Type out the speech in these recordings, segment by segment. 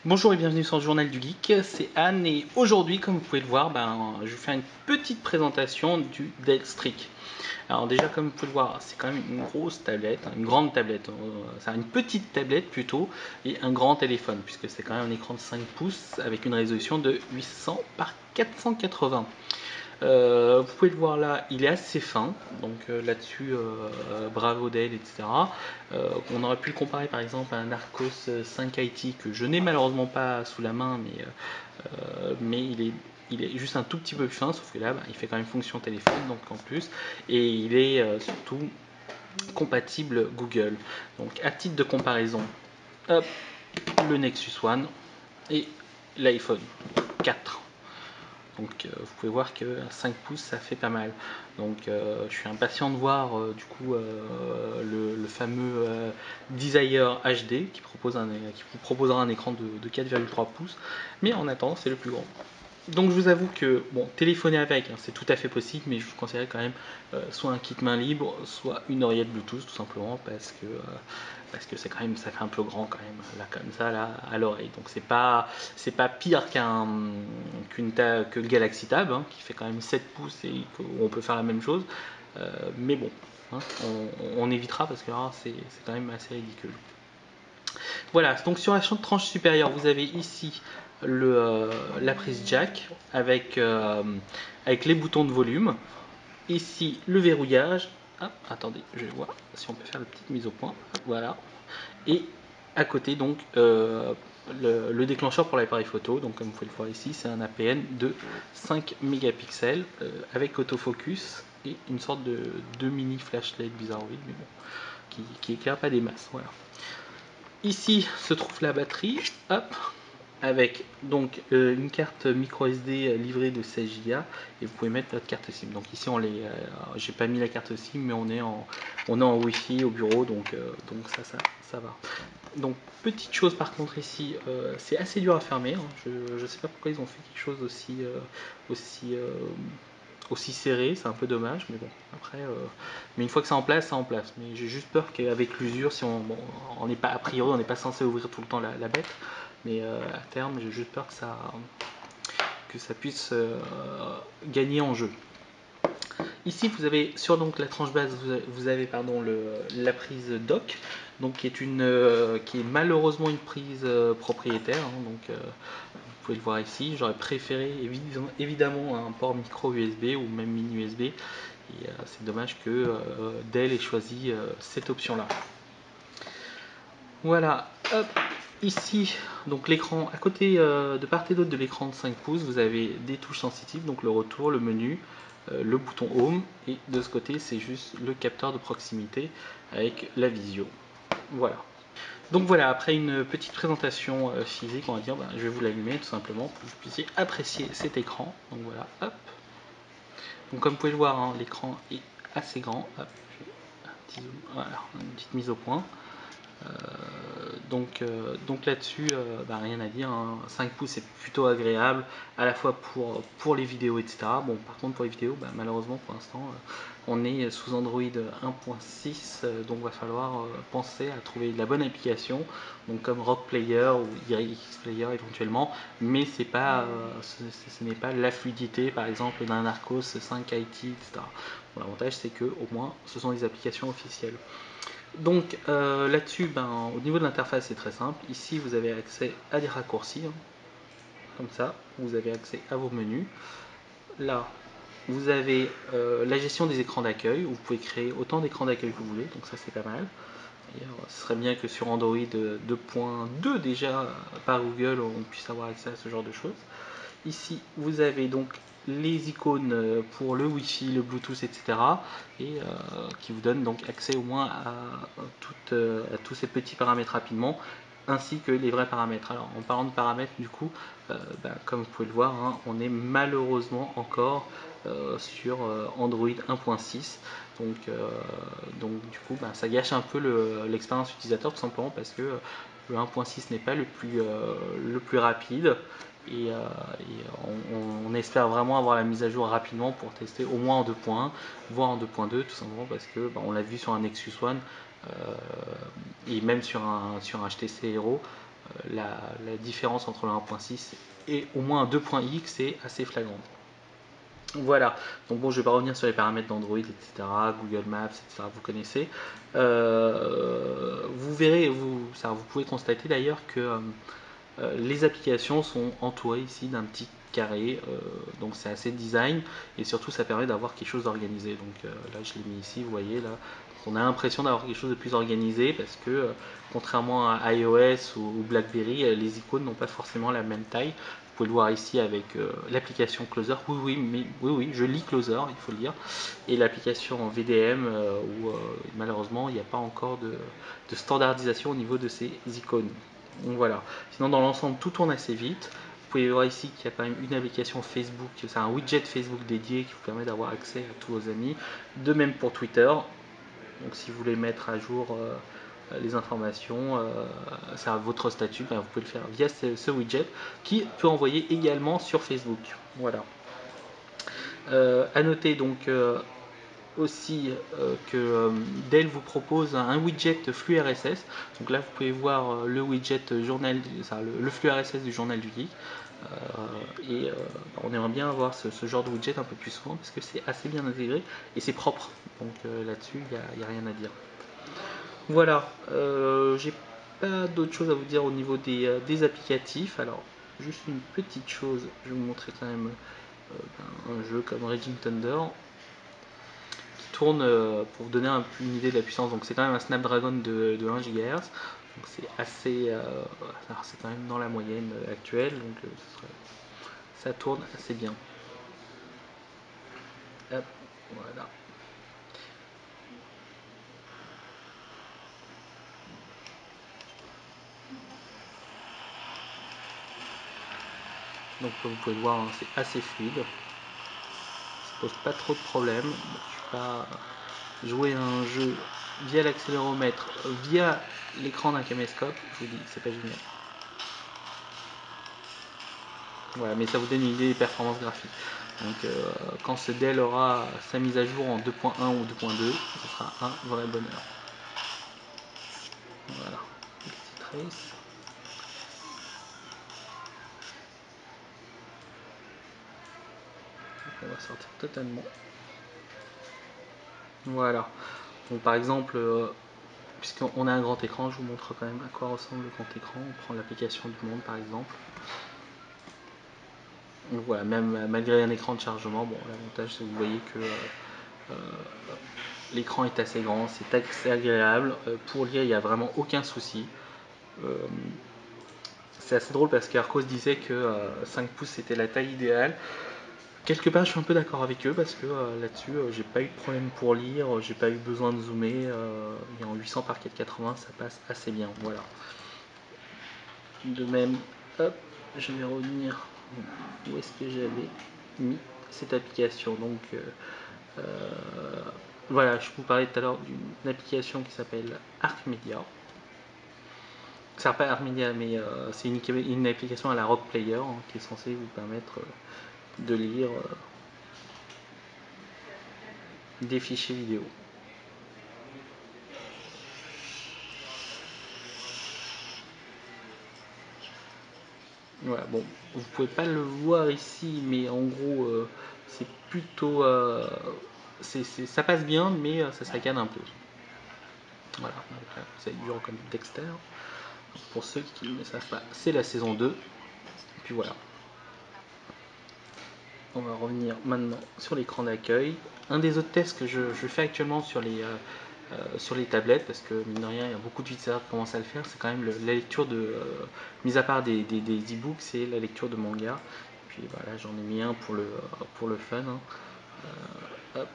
Bonjour et bienvenue sur le Journal du Geek, c'est Anne et aujourd'hui, comme vous pouvez le voir, je vais faire une petite présentation du Dell Streak. Alors déjà, comme vous pouvez le voir, c'est quand même une grosse tablette, une grande tablette, c'est une petite tablette plutôt, et un grand téléphone, puisque c'est quand même un écran de 5 pouces avec une résolution de 800 par 480. Vous pouvez le voir là, il est assez fin, donc là-dessus, bravo Dell, etc. On aurait pu le comparer par exemple à un Arcos 5 IT que je n'ai malheureusement pas sous la main, mais il est juste un tout petit peu plus fin, sauf que là, il fait quand même fonction téléphone, donc en plus, et il est surtout compatible Google. Donc à titre de comparaison, hop, le Nexus One et l'iPhone 4. Donc vous pouvez voir que 5 pouces ça fait pas mal. Donc je suis impatient de voir du coup le fameux Desire HD qui vous proposera un écran de 4,3 pouces. Mais en attendant c'est le plus grand. Donc je vous avoue que bon, téléphoner avec c'est tout à fait possible, mais je vous conseillerais quand même soit un kit main libre, soit une oreillette Bluetooth tout simplement parce que c'est quand même, ça fait un peu grand quand même là comme ça là à l'oreille. Donc c'est pas pire que le Galaxy Tab qui fait quand même 7 pouces et où on peut faire la même chose. Mais bon, on évitera parce que là c'est quand même assez ridicule. Voilà, donc sur la tranche supérieure, vous avez ici la prise jack avec les boutons de volume. Ici, le verrouillage. Ah, attendez, je vais voir si on peut faire la petite mise au point. Voilà. Et à côté, donc, le déclencheur pour l'appareil photo. Donc, comme vous pouvez le voir ici, c'est un APN de 5 mégapixels avec autofocus et une sorte de mini flashlight bizarroïde, mais bon, qui éclaire pas des masses. Voilà. Ici se trouve la batterie, hop, avec donc une carte micro SD livrée de 16 Go et vous pouvez mettre votre carte SIM. Donc ici j'ai pas mis la carte SIM, mais on est en Wi-Fi au bureau, donc ça va. Donc petite chose par contre ici, c'est assez dur à fermer. Je sais pas pourquoi ils ont fait quelque chose aussi serré, c'est un peu dommage, mais bon, après, mais une fois que c'est en place, c'est en place. Mais j'ai juste peur qu'avec l'usure, si on n'est pas, a priori, on n'est pas censé ouvrir tout le temps la bête, mais à terme, j'ai juste peur que ça puisse gagner en jeu. Ici, vous avez sur donc la tranche basse, vous avez pardon la prise dock, donc qui est malheureusement une prise propriétaire, donc vous pouvez le voir ici. J'aurais préféré évidemment un port micro USB ou même mini USB. Et c'est dommage que Dell ait choisi cette option là. Voilà, hop, ici donc l'écran à côté de part et d'autre de l'écran de 5 pouces, vous avez des touches sensitives, donc le retour, le menu, le bouton home, et de ce côté c'est juste le capteur de proximité avec la visio. Voilà. Donc voilà, après une petite présentation physique, on va dire, je vais vous l'allumer tout simplement pour que vous puissiez apprécier cet écran. Donc voilà, hop. Donc comme vous pouvez le voir, l'écran est assez grand. Hop, voilà, une petite mise au point. Donc là-dessus, rien à dire. 5 pouces c'est plutôt agréable, à la fois pour les vidéos, etc. Bon, par contre pour les vidéos, malheureusement pour l'instant, on est sous Android 1.6, donc va falloir penser à trouver la bonne application, donc comme Rock Player ou IRX Player éventuellement, mais ce n'est pas la fluidité par exemple d'un Narcos 5 IT, etc. Bon, l'avantage c'est que au moins ce sont des applications officielles. Donc là-dessus, au niveau de l'interface, c'est très simple. Ici, vous avez accès à des raccourcis, comme ça. Vous avez accès à vos menus. Là, vous avez la gestion des écrans d'accueil. Vous pouvez créer autant d'écrans d'accueil que vous voulez, donc ça c'est pas mal. D'ailleurs, ce serait bien que sur Android 2.2 déjà par Google, on puisse avoir accès à ce genre de choses. Ici, vous avez donc les icônes pour le Wi-Fi, le Bluetooth, etc. et qui vous donnent donc accès au moins à tous ces petits paramètres rapidement, ainsi que les vrais paramètres. Alors en parlant de paramètres, du coup, comme vous pouvez le voir, on est malheureusement encore sur Android 1.6. Donc du coup, ça gâche un peu l'expérience utilisateur tout simplement parce que le 1.6 n'est pas le plus rapide. Et on espère vraiment avoir la mise à jour rapidement pour tester au moins en 2.1 voire en 2.2 tout simplement parce que on l'a vu sur un Nexus One et même sur un HTC Hero, la différence entre le 1.6 et au moins un 2.x est assez flagrante. Voilà, donc bon, je ne vais pas revenir sur les paramètres d'Android, etc., Google Maps, etc., vous connaissez. Vous verrez, vous pouvez constater d'ailleurs que les applications sont entourées ici d'un petit carré, donc c'est assez design, et surtout ça permet d'avoir quelque chose d'organisé. Donc là, je l'ai mis ici, vous voyez, là, on a l'impression d'avoir quelque chose de plus organisé, parce que contrairement à iOS ou BlackBerry, les icônes n'ont pas forcément la même taille. Vous pouvez le voir ici avec l'application Closer. Oui, je lis Closer, il faut le dire. Et l'application VDM, où malheureusement, il n'y a pas encore de standardisation au niveau de ces icônes. Donc voilà. Sinon, dans l'ensemble, tout tourne assez vite. Vous pouvez voir ici qu'il y a quand même une application Facebook, c'est un widget Facebook dédié qui vous permet d'avoir accès à tous vos amis. De même pour Twitter. Donc si vous voulez mettre à jour les informations, c'est à votre statut, ben, vous pouvez le faire via ce widget qui peut envoyer également sur Facebook. Voilà. À noter donc aussi que Dell vous propose un widget flux RSS. Donc là, vous pouvez voir le widget journal, le flux RSS du journal du geek. On aimerait bien avoir ce genre de widget un peu plus souvent parce que c'est assez bien intégré et c'est propre. Donc là-dessus, il n'y a rien à dire. Voilà, j'ai pas d'autre chose à vous dire au niveau des applicatifs. Alors, juste une petite chose, je vais vous montrer quand même un jeu comme Raging Thunder qui tourne pour vous donner une idée de la puissance. Donc, c'est quand même un Snapdragon de 1 GHz. Donc, c'est assez. C'est quand même dans la moyenne actuelle. Donc, ça tourne assez bien. Hop, voilà. Donc comme vous pouvez le voir, hein, c'est assez fluide. Ça pose pas trop de problèmes. Je suis pas jouer à un jeu via l'accéléromètre, via l'écran d'un caméscope, je vous dis, c'est pas génial. Voilà, mais ça vous donne une idée des performances graphiques. Donc quand ce Dell aura sa mise à jour en 2.1 ou 2.2, ce sera un vrai bonheur. Voilà, petite trace. Donc on va sortir totalement. Voilà. Donc par exemple, puisqu'on a un grand écran, je vous montre quand même à quoi ressemble le grand écran. On prend l'application du Monde par exemple. Donc voilà, même malgré un écran de chargement, bon, l'avantage c'est que vous voyez que l'écran est assez grand, c'est assez agréable. Pour lire, il n'y a vraiment aucun souci. C'est assez drôle parce qu'Arcos disait que 5 pouces c'était la taille idéale. Quelque part, je suis un peu d'accord avec eux parce que là-dessus, j'ai pas eu de problème pour lire, j'ai pas eu besoin de zoomer. Et en 800 par 480, ça passe assez bien. Voilà. De même, hop, je vais revenir. Où est-ce que j'avais mis cette application? Donc, voilà, je vous parlais tout à l'heure d'une application qui s'appelle ArcMedia. Ça sert pas à ArcMedia, mais c'est une application à la Rock Player hein, qui est censée vous permettre de lire des fichiers vidéo. Voilà, bon, vous pouvez pas le voir ici, mais en gros, c'est plutôt, ça passe bien, mais ça saccade un peu. Voilà, c'est dur comme Dexter. Pour ceux qui ne savent pas, c'est la saison 2. Et puis voilà. On va revenir maintenant sur l'écran d'accueil. Un des autres tests que je fais actuellement sur les tablettes, parce que mine de rien, il y a beaucoup d'utilisateurs qui commencent à le faire, c'est quand même la lecture de, mis à part des e-books, c'est la lecture de manga. Puis voilà, j'en ai mis un pour le fun. Hein. Hop,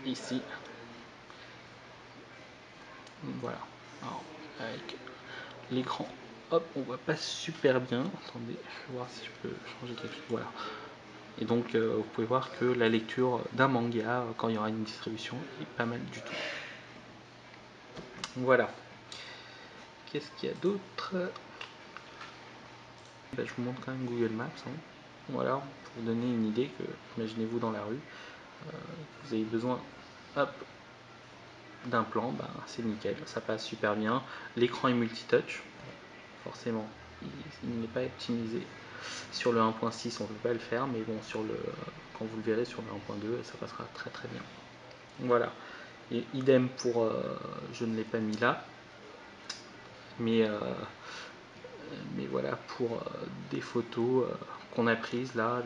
ici. Voilà. Alors, avec l'écran, hop, on voit pas super bien. Attendez, je vais voir si je peux changer quelque chose. Voilà. Et donc, vous pouvez voir que la lecture d'un manga, quand il y aura une distribution, est pas mal du tout. Voilà. Qu'est-ce qu'il y a d'autre? Ben, je vous montre quand même Google Maps. Hein. Voilà, pour vous donner une idée que, imaginez-vous dans la rue, vous avez besoin d'un plan, ben, c'est nickel, ça passe super bien. L'écran est multitouch. forcément, il n'est pas optimisé. Sur le 1.6 on ne peut pas le faire, mais bon, quand vous le verrez sur le 1.2 ça passera très très bien. Voilà, et idem pour, je ne l'ai pas mis là, mais voilà, pour des photos qu'on a prises là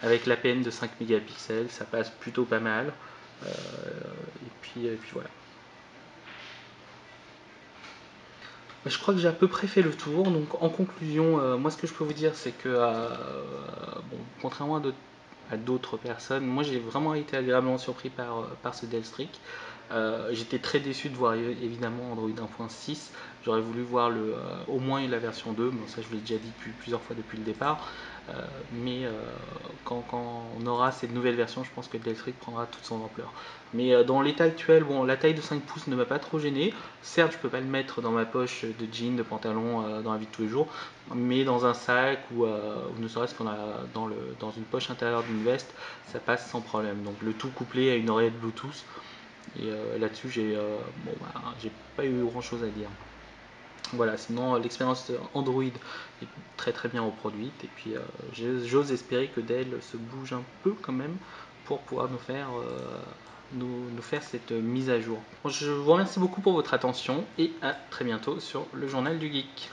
avec l'APN de 5 mégapixels, ça passe plutôt pas mal. Et puis voilà. Je crois que j'ai à peu près fait le tour. Donc en conclusion, moi ce que je peux vous dire, c'est que bon, contrairement à d'autres personnes, moi j'ai vraiment été agréablement surpris par ce Dell Streak. J'étais très déçu de voir évidemment Android 1.6. J'aurais voulu voir au moins la version 2, bon, ça je vous l'ai déjà dit plusieurs fois depuis le départ. Mais quand on aura cette nouvelle version, je pense que Dell Streak prendra toute son ampleur. Mais dans l'état actuel, bon, la taille de 5 pouces ne m'a pas trop gêné. Certes, je peux pas le mettre dans ma poche de jean, de pantalon dans la vie de tous les jours, mais dans un sac ou ne serait-ce qu'on a dans une poche intérieure d'une veste, ça passe sans problème. Donc le tout couplé à une oreillette Bluetooth. Et là-dessus, j'ai pas eu grand chose à dire. Voilà, sinon l'expérience Android est très très bien reproduite. Et puis j'ose espérer que Dell se bouge un peu quand même pour pouvoir nous faire cette mise à jour. Je vous remercie beaucoup pour votre attention et à très bientôt sur le Journal du Geek.